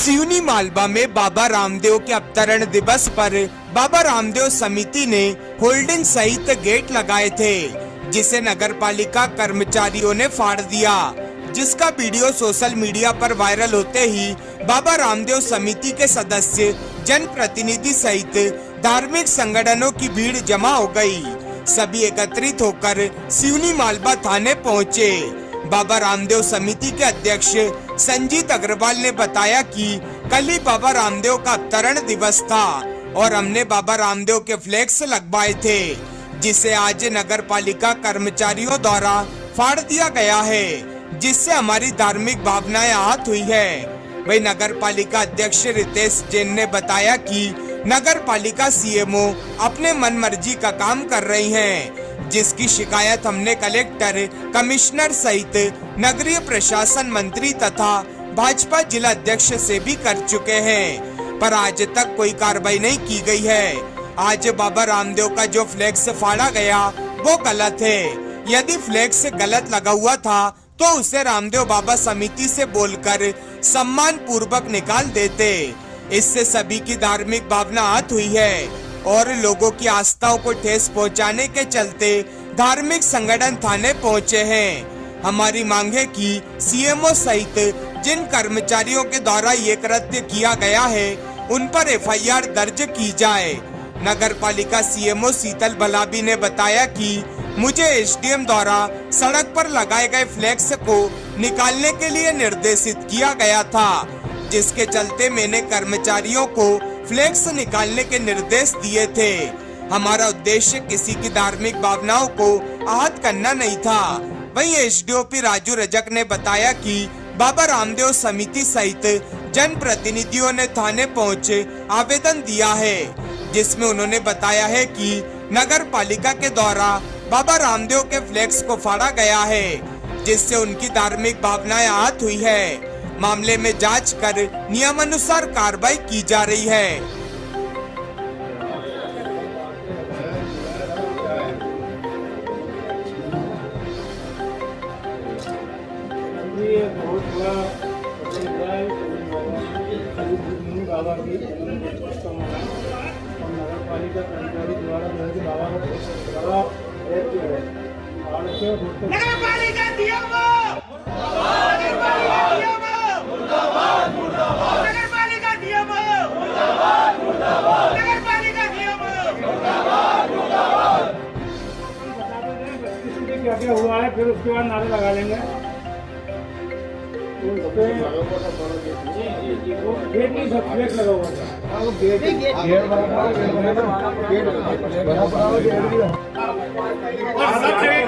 सिवनी मालवा में बाबा रामदेव के अवतरण दिवस पर बाबा रामदेव समिति ने होल्डिंग सहित गेट लगाए थे, जिसे नगर पालिका कर्मचारियों ने फाड़ दिया, जिसका वीडियो सोशल मीडिया पर वायरल होते ही बाबा रामदेव समिति के सदस्य, जनप्रतिनिधि सहित धार्मिक संगठनों की भीड़ जमा हो गई। सभी एकत्रित होकर सिवनी मालवा थाने पहुंचे। बाबा रामदेव समिति के अध्यक्ष संजीत अग्रवाल ने बताया कि कल ही बाबा रामदेव का अवतरण दिवस था और हमने बाबा रामदेव के फ्लैक्स लगवाए थे, जिसे आज नगर पालिका कर्मचारियों द्वारा फाड़ दिया गया है, जिससे हमारी धार्मिक भावनाएं आहत हुई है। वही नगर पालिका अध्यक्ष रितेश जैन ने बताया कि नगर पालिका सीएमओ अपने मन मर्जी का काम कर रही हैं, जिसकी शिकायत हमने कलेक्टर, कमिश्नर सहित नगरीय प्रशासन मंत्री तथा भाजपा जिला अध्यक्ष से भी कर चुके हैं, पर आज तक कोई कार्रवाई नहीं की गई है। आज बाबा रामदेव का जो फ्लैक्स फाड़ा गया वो गलत है। यदि फ्लैक्स गलत लगा हुआ था तो उसे रामदेव बाबा समिति से बोलकर सम्मान पूर्वक निकाल देते। इससे सभी की धार्मिक भावना आहत हुई है और लोगों की आस्थाओं को ठेस पहुंचाने के चलते धार्मिक संगठन थाने पहुंचे हैं। हमारी मांग है कि सीएमओ सहित जिन कर्मचारियों के द्वारा ये कृत्य किया गया है उन पर एफआईआर दर्ज की जाए। नगर पालिका सीएमओ शीतल बलाबी ने बताया कि मुझे एसडीएम द्वारा सड़क पर लगाए गए फ्लैक्स को निकालने के लिए निर्देशित किया गया था, जिसके चलते मैंने कर्मचारियों को फ्लैक्स निकालने के निर्देश दिए थे। हमारा उद्देश्य किसी की धार्मिक भावनाओं को आहत करना नहीं था। वहीं एसडीओपी राजू रजक ने बताया कि बाबा रामदेव समिति सहित जनप्रतिनिधियों ने थाने पहुंचे आवेदन दिया है, जिसमें उन्होंने बताया है कि नगर पालिका के द्वारा बाबा रामदेव के फ्लैक्स को फाड़ा गया है, जिससे उनकी धार्मिक भावनाएं आहत हुई है। मामले में जांच कर नियमानुसार कार्रवाई की जा रही है। नगर पालिका कर्मचारी द्वारा बाबा नगर पालिका क्या हुआ है, फिर उसके बाद नारे लगा लेंगे। गेट नहीं सब गेट लगा हुआ था, वो गेट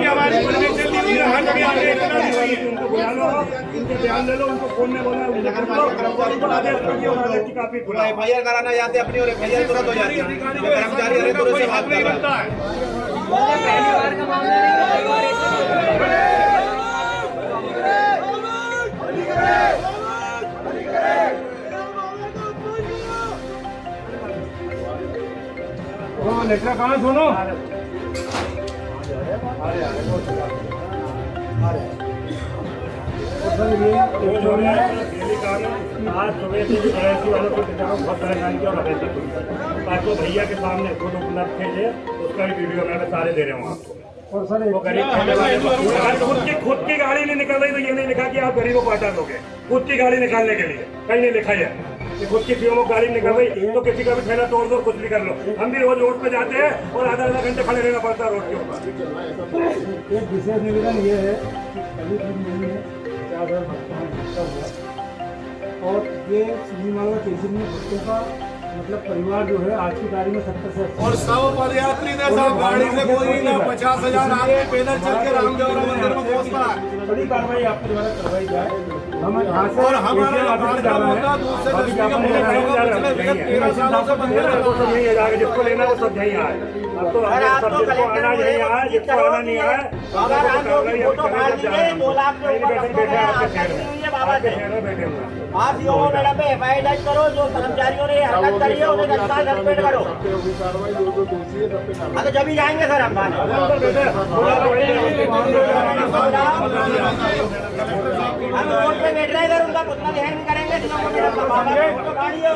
हमारी उनको बुला लो, उनको ध्यान दे लो, उनको फोन में बोला एफआईआर कराना चाहते अपनी और एफआईआर तुरंत हो जाती है। कर्मचारी नहीं बनता है। लेटर कहाँ सुनो आज सुबह से वालों को बहुत परेशानी किया आपको भैया के सामने खुद उपलब्ध थे, उसका भी वीडियो मैं सारे दे रहा हूँ आपको। और सर वो गरीब खुद की गाड़ी नहीं निकल रही तो ये नहीं लिखा कि आप गरीबों को हटा दोगे। खुद की गाड़ी निकालने के लिए कहीं नहीं लिखा है कि खुद की सीएमओ गाड़ी निकल रही तो किसी का भी थैला तोड़ दो, कुछ भी कर लो। हम भी रोज रोड पे जाते हैं और आधा घंटे खड़े रहना पड़ता है रोड के ऊपर। एक विशेष निवेदन ये है कि कभी नहीं है और ये सिवनी मालवा तहसील में बच्चों का मतलब परिवार जो है आज की तारीख में 70 से और सब पदयात्री ने सब गाड़ी से कोई ना 50,000 आदमी पैदल चल के रामदेव मंदिर में पहुंचता है। बड़ी कार्रवाई आपके द्वारा करवाई जाए। हम यहाँ से और हमारा जिसको लेना वो सब यही आए। अब तो सबको आना नहीं आया, जिसको आना नहीं आया बैठे हुए आप मैडम पे एफआईआर दर्ज करो, जो कर्मचारियों ने हरकत करी है उन्हें तत्काल सस्पेंड करो। तो जब ही जाएंगे सर हम रोड पे में बैठ रहे हैं, उनका कुछ ध्यान करेंगे तो गाड़ी है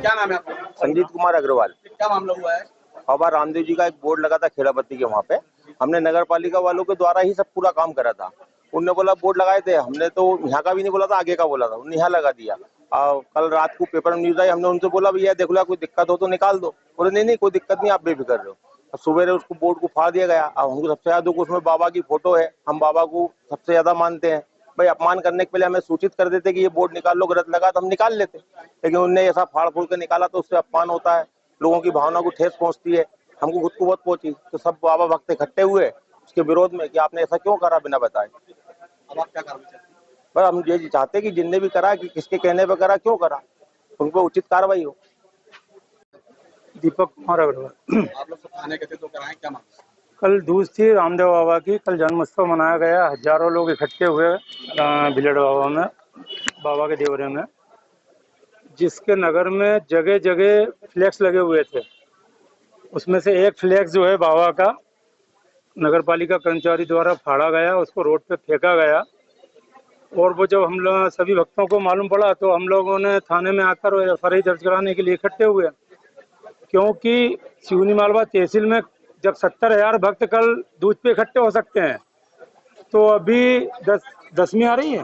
क्या नाम है आपका? संजीत कुमार अग्रवाल। क्या मामला हुआ है? बाबा रामदेव जी का एक बोर्ड लगा था खेड़ापत्ती के, वहाँ पे हमने नगर पालिका वालों के द्वारा ही सब पूरा काम करा था। उनने बोला बोर्ड लगाए थे, हमने तो यहाँ का भी नहीं बोला था, आगे का बोला था, उन्होंने यहाँ लगा दिया। कल रात को पेपर में न्यूज आई, हमने उनसे बोला भैया देख लो कोई दिक्कत हो तो निकाल दो, बोले नहीं नहीं कोई दिक्कत नहीं, आप बेफिक्र रहो। सुबह उसको बोर्ड को फाड़ दिया गया। अब हमको सबसे ज्यादा दुख उसमें बाबा की फोटो है, हम बाबा को सबसे ज्यादा मानते हैं। भाई अपमान करने के पहले हमें सूचित कर देते कि ये बोर्ड निकाल लो, गलत लगा तो हम निकाल लेते, लेकिन उनने ऐसा फाड़ फूड़ के निकाला तो उससे अपमान होता है, लोगों की भावना को ठेस पहुंचती है, हमको खुद को बहुत पहुंची। तो सब बाबा भक्त इकट्ठे हुए उसके विरोध में कि आपने ऐसा क्यों करा बिना बताए। अब आप क्या कार्रवाई चाहते हैं? पर हम ये चाहते हैं कि जिनने भी करा कि किसके कहने पर करा, क्यों करा, उन पर उचित कार्रवाई हो। दीपक कुमार अग्रवाल। आप लोग सब थाने गए थे तो कराएं, क्या मामला? कल दूज थी रामदेव बाबा की, कल जन्मोत्सव मनाया गया। हजारों लोग इकट्ठे हुए भिलड़ बाबा में, बाबा के देवरे में, जिसके नगर में जगह जगह फ्लैक्स लगे हुए थे। उसमें से एक फ्लैक्स जो है बाबा का नगर पालिका कर्मचारी द्वारा फाड़ा गया, उसको रोड पे फेंका गया। और वो जब हम लोग सभी भक्तों को मालूम पड़ा तो हम लोगों ने थाने में आकर एफआईआर दर्ज कराने के लिए इकट्ठे हुए, क्योंकि सिवनी मालवा तहसील में जब 70,000 भक्त कल दूज पे इकट्ठे हो सकते हैं, तो अभी 10वीं आ रही है,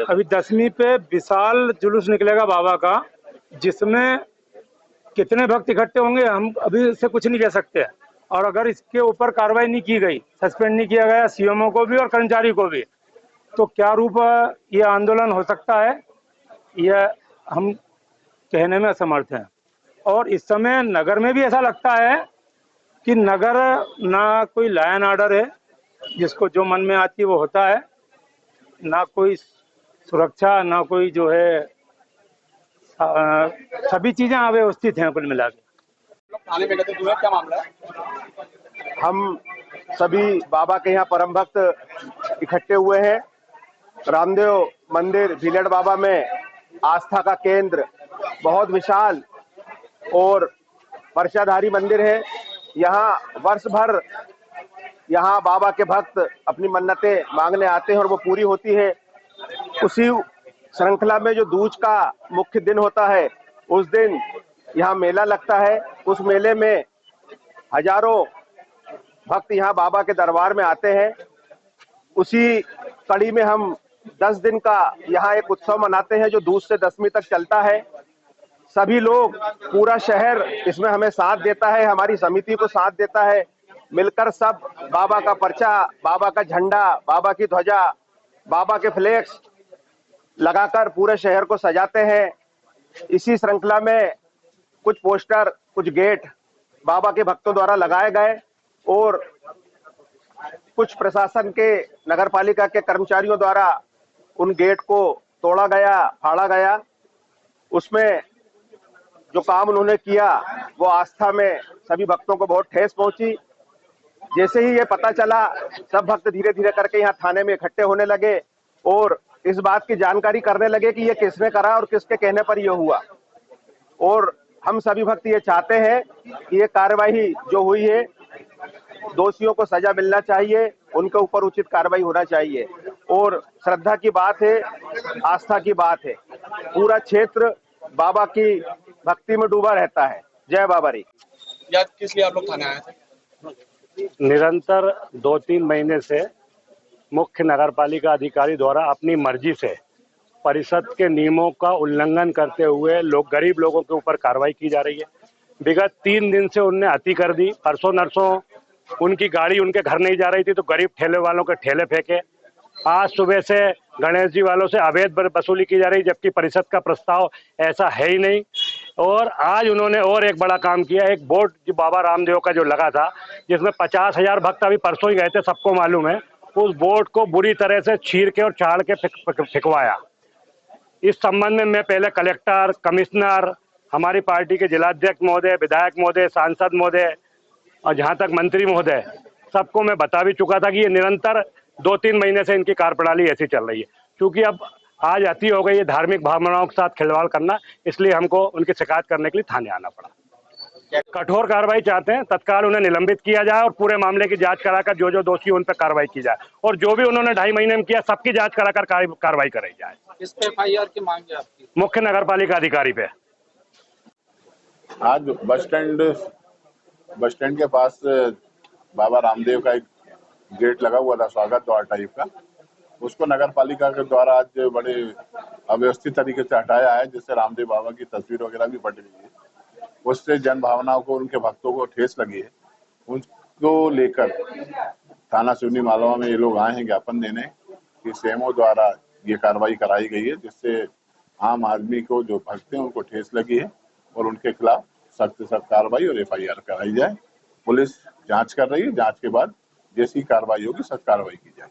अभी 10वीं पे विशाल जुलूस निकलेगा बाबा का, जिसमें कितने भक्त इकट्ठे होंगे हम अभी से कुछ नहीं कह सकते। और अगर इसके ऊपर कार्रवाई नहीं की गई, सस्पेंड नहीं किया गया सीएमओ को भी और कर्मचारी को भी, तो क्या रूप ये आंदोलन हो सकता है, यह हम कहने में असमर्थ हैं। और इस समय नगर में भी ऐसा लगता है कि नगर ना कोई लॉ एंड ऑर्डर है, जिसको जो मन में आती है वो होता है, ना कोई सुरक्षा, ना कोई जो है सभी चीजें अव्यवस्थित हैं कुल मिला के। लोग थाने में गए थे तो क्या मामला है? हम सभी बाबा के यहाँ परम भक्त इकट्ठे हुए हैं। रामदेव मंदिर भिलड़ बाबा में आस्था का केंद्र, बहुत विशाल और वर्षाधारी मंदिर है। यहाँ वर्ष भर यहाँ बाबा के भक्त अपनी मन्नतें मांगने आते हैं और वो पूरी होती है। उसी श्रृंखला में जो दूज का मुख्य दिन होता है, उस दिन यहाँ मेला लगता है। उस मेले में हजारों भक्त यहाँ बाबा के दरबार में आते हैं। उसी कड़ी में हम 10 दिन का यहाँ एक उत्सव मनाते हैं जो दूज से 10वीं तक चलता है। सभी लोग, पूरा शहर इसमें हमें साथ देता है, हमारी समिति को साथ देता है। मिलकर सब बाबा का पर्चा, बाबा का झंडा, बाबा की ध्वजा, बाबा के फ्लेक्स लगाकर पूरे शहर को सजाते हैं। इसी श्रृंखला में कुछ पोस्टर, कुछ गेट बाबा के भक्तों द्वारा लगाए गए और कुछ प्रशासन के, नगर पालिका के कर्मचारियों द्वारा उन गेट को तोड़ा गया, फाड़ा गया। उसमें जो काम उन्होंने किया वो आस्था में सभी भक्तों को बहुत ठेस पहुंची। जैसे ही ये पता चला, सब भक्त धीरे धीरे करके यहाँ थाने में इकट्ठे होने लगे और इस बात की जानकारी करने लगे कि ये किसने करा और किसके कहने पर ये हुआ। और हम सभी भक्त ये चाहते हैं कि ये कार्रवाई जो हुई है, दोषियों को सजा मिलना चाहिए, उनके ऊपर उचित कार्रवाई होना चाहिए। और श्रद्धा की बात है, आस्था की बात है, पूरा क्षेत्र बाबा की भक्ति में डूबा रहता है। जय बाबा री। या किस लिए आप लोग थाने आए थे? निरंतर 2-3 महीने से मुख्य नगर पालिका अधिकारी द्वारा अपनी मर्जी से परिषद के नियमों का उल्लंघन करते हुए गरीब लोगों के ऊपर कार्रवाई की जा रही है। विगत 3 दिन से उनने अति कर दी। परसों नरसों उनकी गाड़ी उनके घर नहीं जा रही थी तो गरीब ठेले वालों के ठेले फेंके। आज सुबह से गणेश जी वालों से अवैध वसूली की जा रही, जबकि परिषद का प्रस्ताव ऐसा है ही नहीं। और आज उन्होंने और एक बड़ा काम किया, एक बोर्ड जो बाबा रामदेव का जो लगा था, जिसमें 50,000 भक्त अभी परसों ही गए थे, सबको मालूम है, उस बोर्ड को बुरी तरह से चीर के और चाड़ के फेंकवाया। इस संबंध में मैं पहले कलेक्टर, कमिश्नर, हमारी पार्टी के जिलाध्यक्ष महोदय, विधायक महोदय, सांसद महोदय और जहाँ तक मंत्री महोदय, सबको मैं बता भी चुका था कि ये निरंतर 2-3 महीने से इनकी कार्यप्रणाली ऐसी चल रही है। क्योंकि अब आज अति हो गई है धार्मिक भावनाओं के साथ खिलवाड़ करना, इसलिए हमको उनकी शिकायत करने के लिए थाने आना पड़ा। कठोर कार्रवाई चाहते हैं, तत्काल उन्हें निलंबित किया जाए और पूरे मामले की जांच कराकर जो जो दोषी उन पर कार्रवाई की जाए और जो भी उन्होंने 2.5 महीने में किया सबकी जांच कराकर कार्रवाई कराई जाए। किस पे एफआईआर की मांग है आपकी? मुख्य नगरपालिका अधिकारी पे। आज बस स्टैंड के पास बाबा रामदेव का एक गेट लगा हुआ था, स्वागत द्वार टाइप का, उसको नगर पालिका के द्वारा आज बड़े अव्यवस्थित तरीके से हटाया है, जिससे रामदेव बाबा की तस्वीर वगैरह भी फट गई है। उससे जन भावनाओं को, उनके भक्तों को ठेस लगी है। उनको लेकर थाना सिवनी मालवा में ये लोग आए हैं ज्ञापन देने कि सीएमओ द्वारा ये कार्रवाई कराई गई है, जिससे आम आदमी को जो भक्त हैं उनको ठेस लगी है और उनके खिलाफ सख्त से सख्त कार्रवाई और एफआईआर कराई जाए। पुलिस जांच कर रही है, जांच के बाद जैसी कार्रवाई होगी सख्त कार्रवाई की जाए।